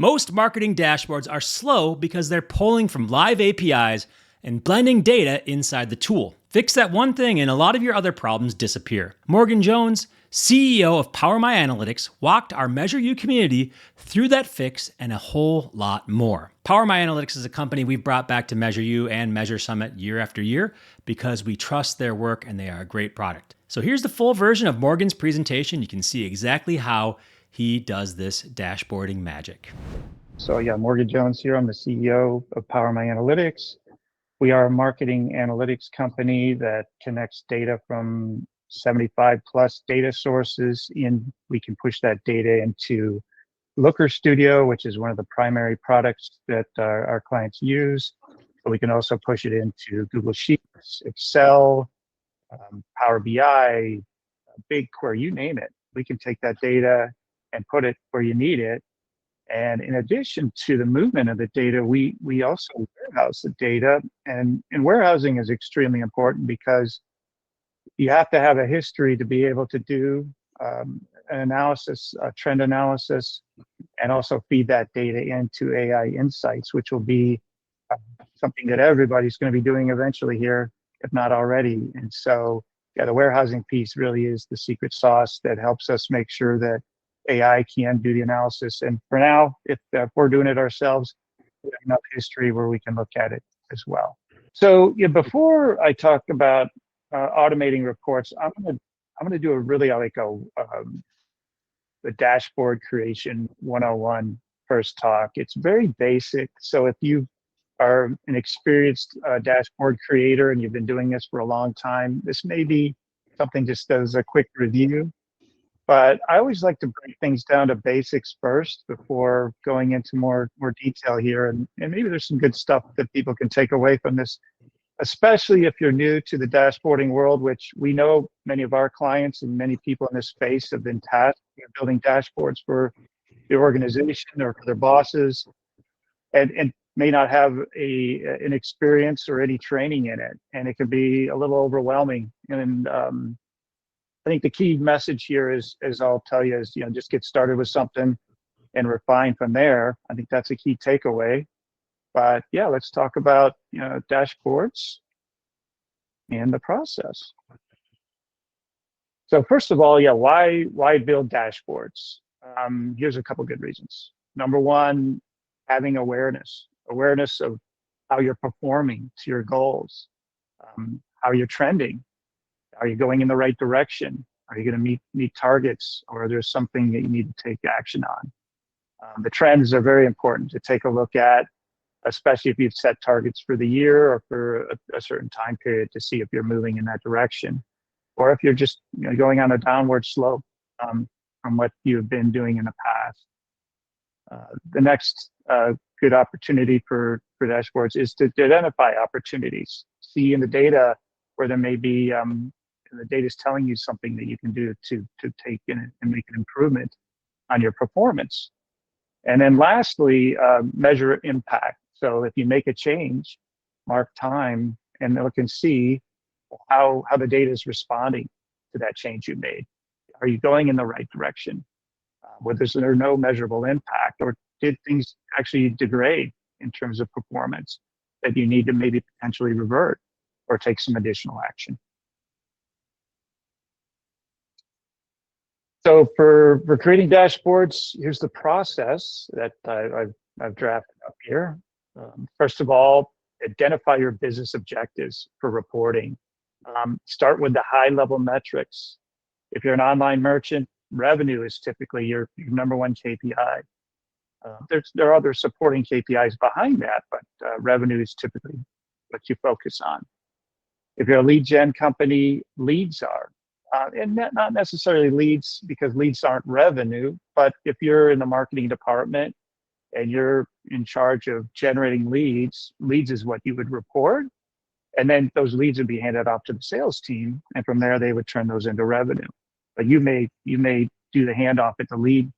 Most marketing dashboards are slow because they're pulling from live APIs and blending data inside the tool. Fix that one thing and a lot of your other problems disappear. Morgan Jones, CEO of PowerBI Analytics, walked our MeasureU community through that fix and a whole lot more. PowerBI Analytics is a company we've brought back to MeasureU and Measure Summit year after year because we trust their work and they are a great product. So here's the full version of Morgan's presentation. You can see exactly how he does this dashboarding magic. So yeah, Morgan Jones here. I'm the CEO of PowerBI Analytics. We are a marketing analytics company that connects data from 75 plus data sources. We can push that data into Looker Studio, which is one of the primary products that our clients use. But we can also push it into Google Sheets, Excel, Power BI, BigQuery, you name it. We can take that data and put it where you need it. And in addition to the movement of the data, we also warehouse the data. And warehousing is extremely important because you have to have a history to be able to do an analysis, a trend analysis, and also feed that data into AI insights, which will be something that everybody's going to be doing eventually here, if not already. And so, yeah, the warehousing piece really is the secret sauce that helps us make sure that AI can do the analysis. And for now, if we're doing it ourselves, we have enough history where we can look at it as well. So yeah, before I talk about automating reports, I'm gonna do a really the dashboard creation 101 first talk. It's very basic. So if you are an experienced dashboard creator and you've been doing this for a long time, this may be something just as a quick review. But I always like to break things down to basics first before going into more detail here. And maybe there's some good stuff that people can take away from this, especially if you're new to the dashboarding world, which we know many of our clients and many people in this space have been tasked with building dashboards for the organization or for their bosses, and may not have an experience or any training in it. And it can be a little overwhelming. And I think the key message here is, as I'll tell you, is just get started with something and refine from there. I think that's a key takeaway. But yeah, let's talk about dashboards and the process. So first of all, yeah, why build dashboards? Here's a couple good reasons. Number one, having awareness of how you're performing to your goals, how you're trending. Are you going in the right direction? Are you going to meet targets, or is there something that you need to take action on? The trends are very important to take a look at, especially if you've set targets for the year or for a certain time period, to see if you're moving in that direction, or if you're just going on a downward slope from what you've been doing in the past. The next good opportunity for dashboards is to identify opportunities. See in the data where there may be the data is telling you something that you can do to take in and make an improvement on your performance. And then lastly, measure impact. So if you make a change, mark time and look and see how the data is responding to that change you made. Are you going in the right direction? Was there no measurable impact, or did things actually degrade in terms of performance that you need to maybe potentially revert or take some additional action? So for creating dashboards, here's the process that I've drafted up here. First of all, identify your business objectives for reporting. Start with the high-level metrics. If you're an online merchant, revenue is typically your number one KPI. There are other supporting KPIs behind that, but revenue is typically what you focus on. If you're a lead gen company, leads are. And not necessarily leads, because leads aren't revenue, but if you're in the marketing department and you're in charge of generating leads is what you would report. And then those leads would be handed off to the sales team, and from there they would turn those into revenue. But you may do the handoff at the lead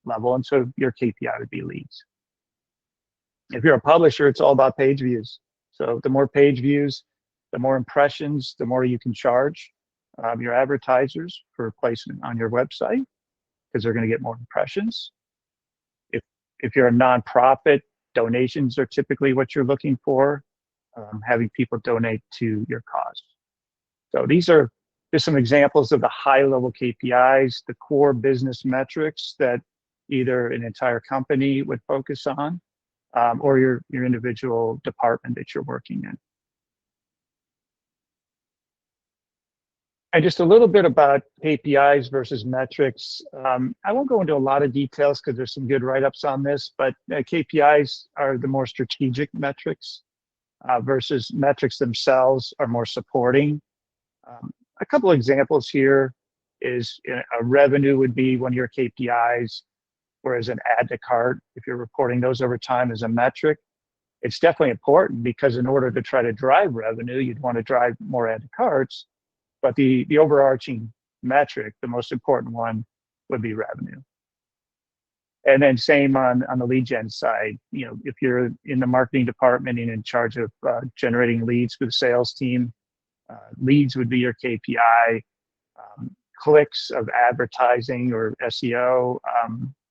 level, and so your KPI would be leads. If you're a publisher, it's all about page views. So the more page views, the more impressions, the more you can charge your advertisers for placement on your website, because they're going to get more impressions. If If you're a nonprofit, donations are typically what you're looking for, having people donate to your cause. So these are just some examples of the high-level KPIs, the core business metrics that either an entire company would focus on, or your individual department that you're working in. And just a little bit about KPIs versus metrics. I won't go into a lot of details because there's some good write-ups on this, but KPIs are the more strategic metrics versus metrics themselves are more supporting. A couple examples here is a revenue would be one of your KPIs, whereas an add to cart, if you're reporting those over time as a metric, it's definitely important because in order to try to drive revenue, you'd want to drive more add to carts. But the overarching metric, the most important one, would be revenue. And then same on the lead gen side. You know, if you're in the marketing department and in charge of generating leads for the sales team, leads would be your KPI. Clicks of advertising or SEO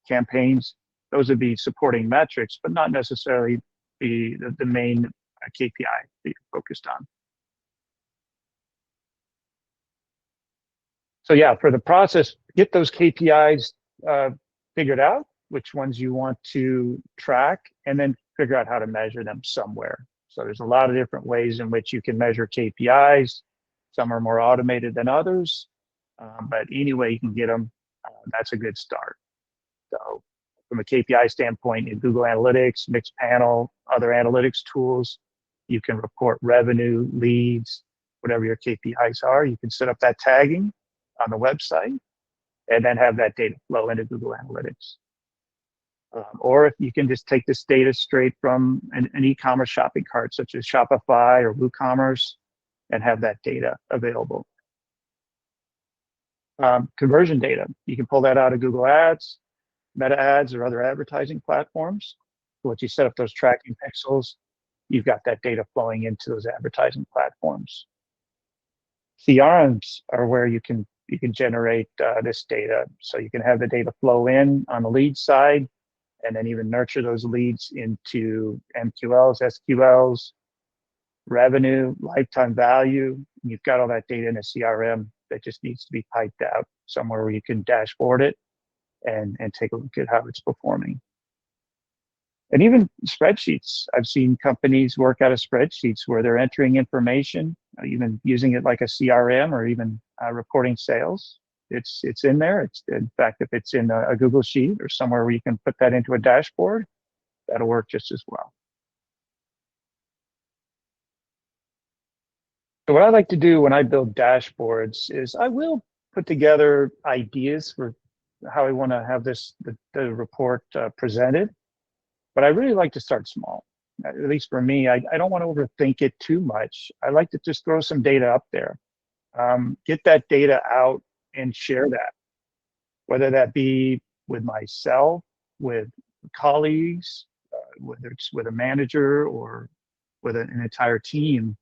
campaigns, those would be supporting metrics, but not necessarily the main KPI that you're focused on. So yeah, for the process, get those KPIs figured out, which ones you want to track, and then figure out how to measure them somewhere. So there's a lot of different ways in which you can measure KPIs. Some are more automated than others, but any way you can get them, that's a good start. So from a KPI standpoint, in Google Analytics, Mixpanel, other analytics tools, you can report revenue, leads, whatever your KPIs are. You can set up that tagging on the website and then have that data flow into Google Analytics. Or if you can just take this data straight from an e-commerce shopping cart, such as Shopify or WooCommerce, and have that data available. Conversion data, you can pull that out of Google Ads, Meta Ads, or other advertising platforms. Once you set up those tracking pixels, you've got that data flowing into those advertising platforms. CRMs are where you can generate this data. So you can have the data flow in on the lead side, and then even nurture those leads into MQLs, SQLs, revenue, lifetime value. You've got all that data in a CRM that just needs to be piped out somewhere where you can dashboard it and take a look at how it's performing. And even spreadsheets. I've seen companies work out of spreadsheets where they're entering information, even using it like a CRM or even reporting sales. It's in there. It's, in fact, if it's in a Google Sheet or somewhere where you can put that into a dashboard, that'll work just as well. So what I like to do when I build dashboards is I will put together ideas for how I want to have the report presented. But I really like to start small. At least for me, I don't want to overthink it too much. I like to just throw some data up there, get that data out and share that, whether that be with myself, with colleagues, whether it's with a manager or with an entire team.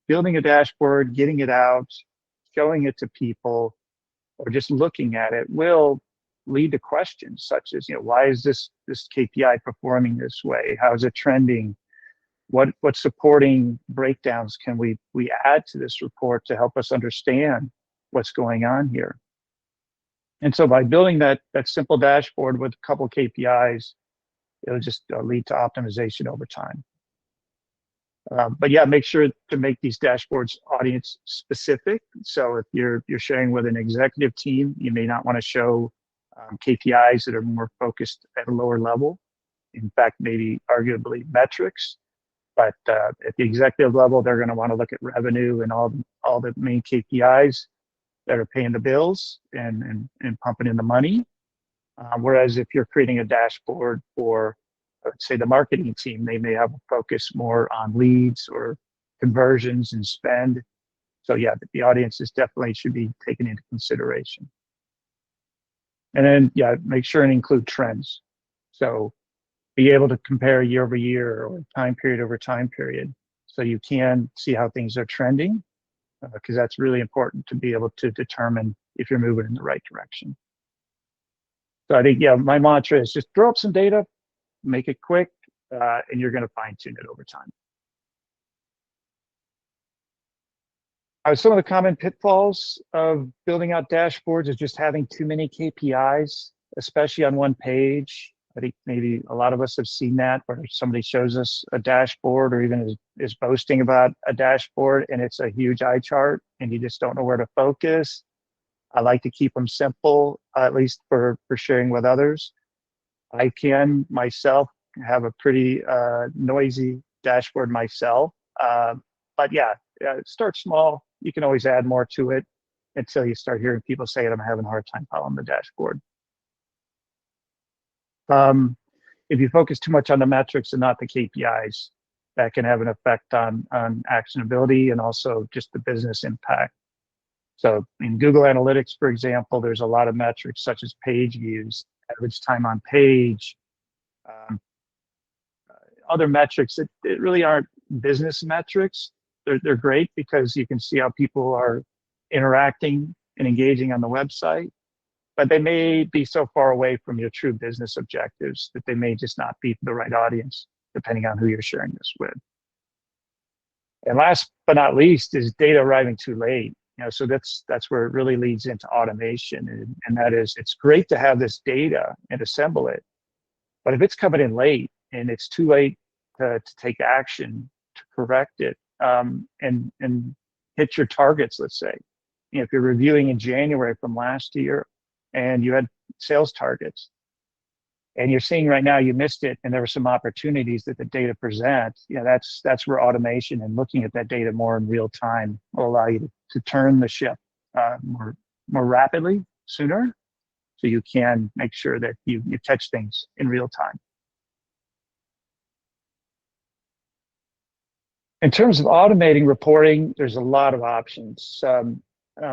Building a dashboard, getting it out, showing it to people, or just looking at it will lead to questions such as, why is this KPI performing this way? How is it trending? What supporting breakdowns can we add to this report to help us understand what's going on here? And so by building that simple dashboard with a couple KPIs, it'll just lead to optimization over time. But yeah, make sure to make these dashboards audience specific. So if you're sharing with an executive team, you may not want to show KPIs that are more focused at a lower level. In fact, maybe arguably metrics. But at the executive level, they're going to want to look at revenue and all the main KPIs that are paying the bills and pumping in the money. Whereas if you're creating a dashboard for, let's say, the marketing team, they may have a focus more on leads or conversions and spend. So yeah, the audiences definitely should be taken into consideration. And then, yeah, make sure and include trends. So be able to compare year over year or time period over time period. So you can see how things are trending, because that's really important to be able to determine if you're moving in the right direction. So I think, yeah, my mantra is just throw up some data, make it quick, and you're going to fine tune it over time. Some of the common pitfalls of building out dashboards is just having too many KPIs, especially on one page. I think maybe a lot of us have seen that, where somebody shows us a dashboard or even is boasting about a dashboard and it's a huge eye chart and you just don't know where to focus. I like to keep them simple, at least for sharing with others. I can myself have a pretty noisy dashboard myself. But yeah, start small. You can always add more to it until you start hearing people say it. I'm having a hard time following the dashboard. If you focus too much on the metrics and not the KPIs, that can have an effect on actionability and also just the business impact. So in Google Analytics, for example, there's a lot of metrics such as page views, average time on page, other metrics that really aren't business metrics. They're great because you can see how people are interacting and engaging on the website, but they may be so far away from your true business objectives that they may just not be the right audience, depending on who you're sharing this with. And last but not least is data arriving too late. So that's where it really leads into automation, and that is, it's great to have this data and assemble it, but if it's coming in late and it's too late to take action to correct it, and hit your targets, let's say, if you're reviewing in January from last year and you had sales targets and you're seeing right now you missed it and there were some opportunities that the data presents, that's where automation and looking at that data more in real time will allow you to turn the ship more rapidly, sooner, so you can make sure that you catch things in real time. In terms of automating reporting, there's a lot of options. On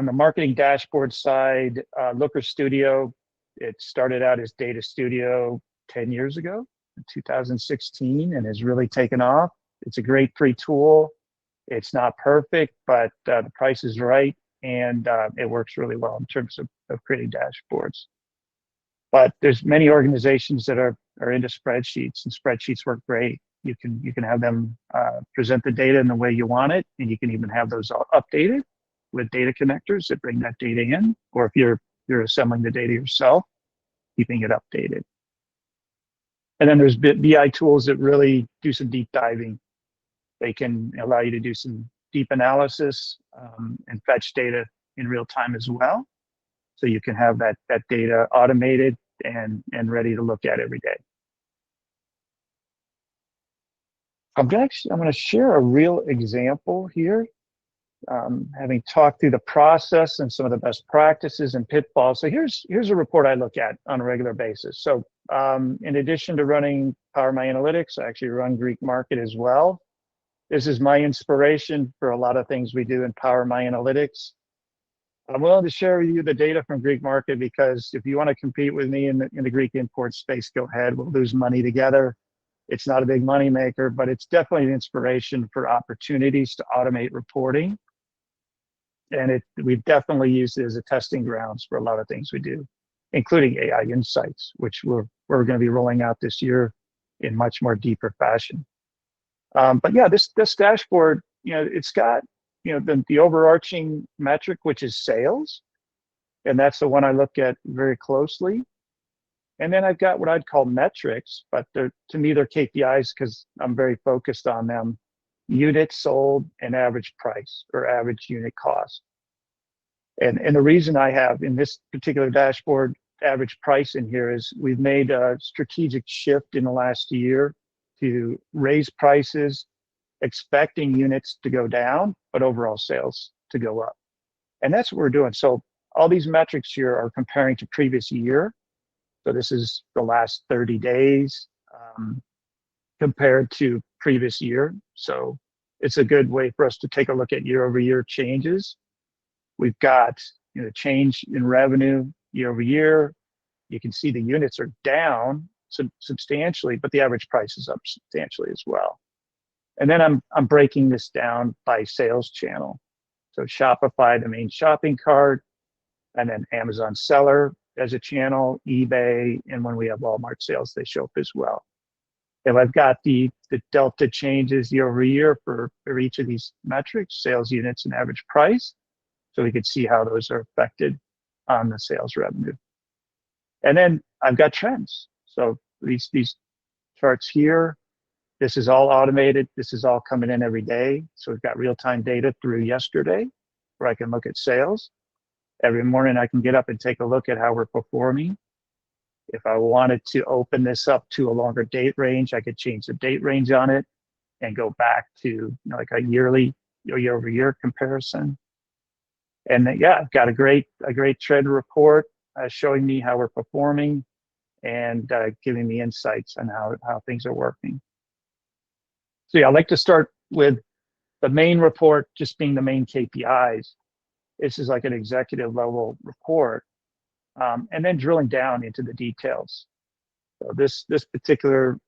the marketing dashboard side, Looker Studio, it started out as Data Studio 10 years ago, in 2016, and has really taken off. It's a great free tool. It's not perfect, but the price is right, and it works really well in terms of creating dashboards. But there's many organizations that are into spreadsheets, and spreadsheets work great. You can have them present the data in the way you want it, and you can even have those updated with data connectors that bring that data in, or if you're assembling the data yourself, keeping it updated. And then there's BI tools that really do some deep diving. They can allow you to do some deep analysis and fetch data in real time as well. So you can have that data automated and ready to look at every day. I'm going to share a real example here, having talked through the process and some of the best practices and pitfalls. So here's a report I look at on a regular basis. So in addition to running PowerBI Analytics, I actually run Greek Market as well. This is my inspiration for a lot of things we do in PowerBI Analytics. I'm willing to share with you the data from Greek Market because if you want to compete with me in the Greek import space, go ahead. We'll lose money together. It's not a big money maker, but it's definitely an inspiration for opportunities to automate reporting. And we've definitely used it as a testing grounds for a lot of things we do, including AI insights, which we're going to be rolling out this year in much more deeper fashion. But yeah, this dashboard, it's got the overarching metric, which is sales, and that's the one I look at very closely. And then I've got what I'd call metrics, but to me they're KPIs because I'm very focused on them: units sold and average price or average unit cost. And the reason I have in this particular dashboard average price in here is we've made a strategic shift in the last year to raise prices, expecting units to go down, but overall sales to go up. And that's what we're doing. So all these metrics here are comparing to previous year. So this is the last 30 days compared to previous year. So it's a good way for us to take a look at year-over-year changes. We've got change in revenue year over year. You can see the units are down substantially, but the average price is up substantially as well. And then I'm breaking this down by sales channel. So Shopify, the main shopping cart, and then Amazon seller, as a channel, eBay, and when we have Walmart sales, they show up as well. If I've got the delta changes year over year for each of these metrics, sales units and average price, so we could see how those are affected on the sales revenue. And then I've got trends. So these charts here, this is all automated. This is all coming in every day. So we've got real-time data through yesterday where I can look at sales. Every morning I can get up and take a look at how we're performing. If I wanted to open this up to a longer date range, I could change the date range on it and go back to like a yearly year-over-year comparison. And then, yeah, I've got a great trend report showing me how we're performing and giving me insights on how things are working. So yeah, I'd like to start with the main report just being the main KPIs. This is like an executive level report. And then drilling down into the details. So this particular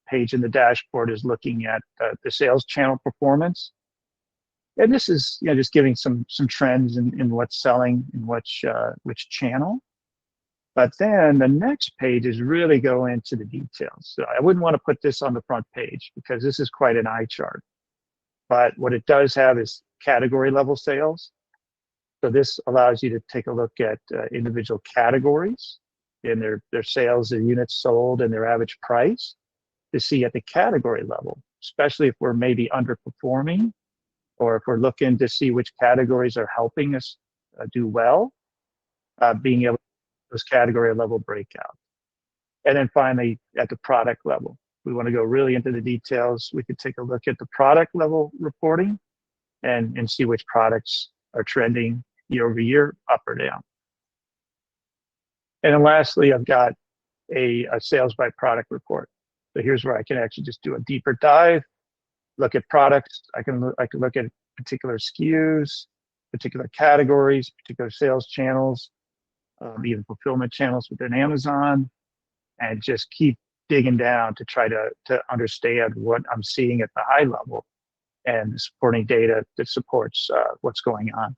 page in the dashboard is looking at the sales channel performance. And this is just giving some trends in what's selling in which channel. But then the next page is really go into the details. So I wouldn't want to put this on the front page because this is quite an eye chart. But what it does have is category level sales. So this allows you to take a look at individual categories and their sales, their units sold, and their average price to see at the category level, especially if we're maybe underperforming or if we're looking to see which categories are helping us do well, being able to those category level breakout. And then finally, at the product level, we want to go really into the details. We could take a look at the product level reporting and see which products are trending year over year, up or down. And then lastly, I've got a sales by product report. So here's where I can actually just do a deeper dive, look at products. I can look at particular SKUs, particular categories, particular sales channels, even fulfillment channels within Amazon, and just keep digging down to try to understand what I'm seeing at the high level and the supporting data that supports what's going on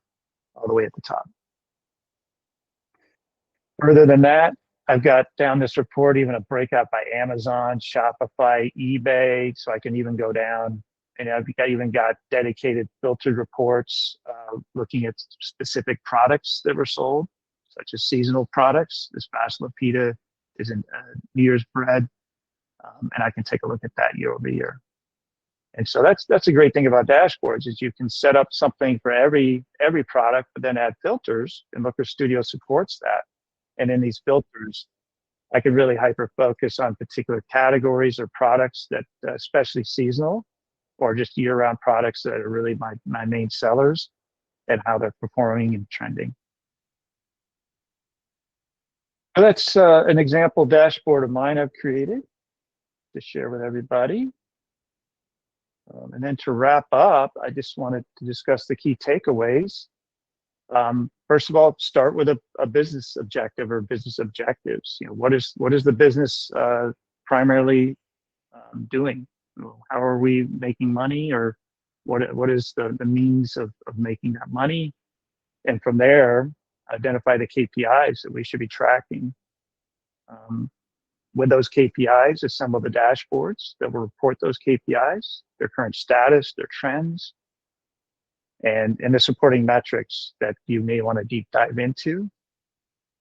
all the way at the top. Further than that, I've got down this report even a breakout by Amazon, Shopify, eBay, so I can even go down and I've even got dedicated filtered reports looking at specific products that were sold, such as seasonal products. This Vassila pita is in New Year's bread, and I can take a look at that year over year. And so that's a great thing about dashboards is you can set up something for every product, but then add filters, and Looker Studio supports that. And in these filters, I can really hyper focus on particular categories or products that, especially seasonal, or just year-round products that are really my main sellers and how they're performing and trending. So that's an example dashboard of mine I've created to share with everybody. And then to wrap up, I just wanted to discuss the key takeaways. First of all, start with a business objective or business objectives. What is the business primarily doing? How are we making money, or what is the means of making that money? And from there, identify the KPIs that we should be tracking. With those KPIs, assemble the dashboards that will report those KPIs, their current status, their trends, and the supporting metrics that you may want to deep dive into.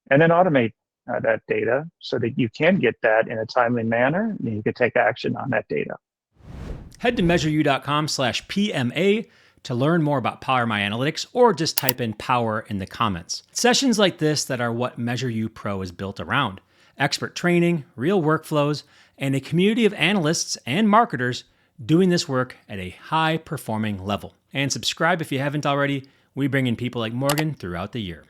And then automate that data so that you can get that in a timely manner and you can take action on that data. Head to MeasureU.com/PMA to learn more about PowerBI Analytics, or just type in Power in the comments. Sessions like this that are what MeasureU Pro is built around. Expert training, real workflows, and a community of analysts and marketers doing this work at a high-performing level. And subscribe if you haven't already. We bring in people like Morgan throughout the year.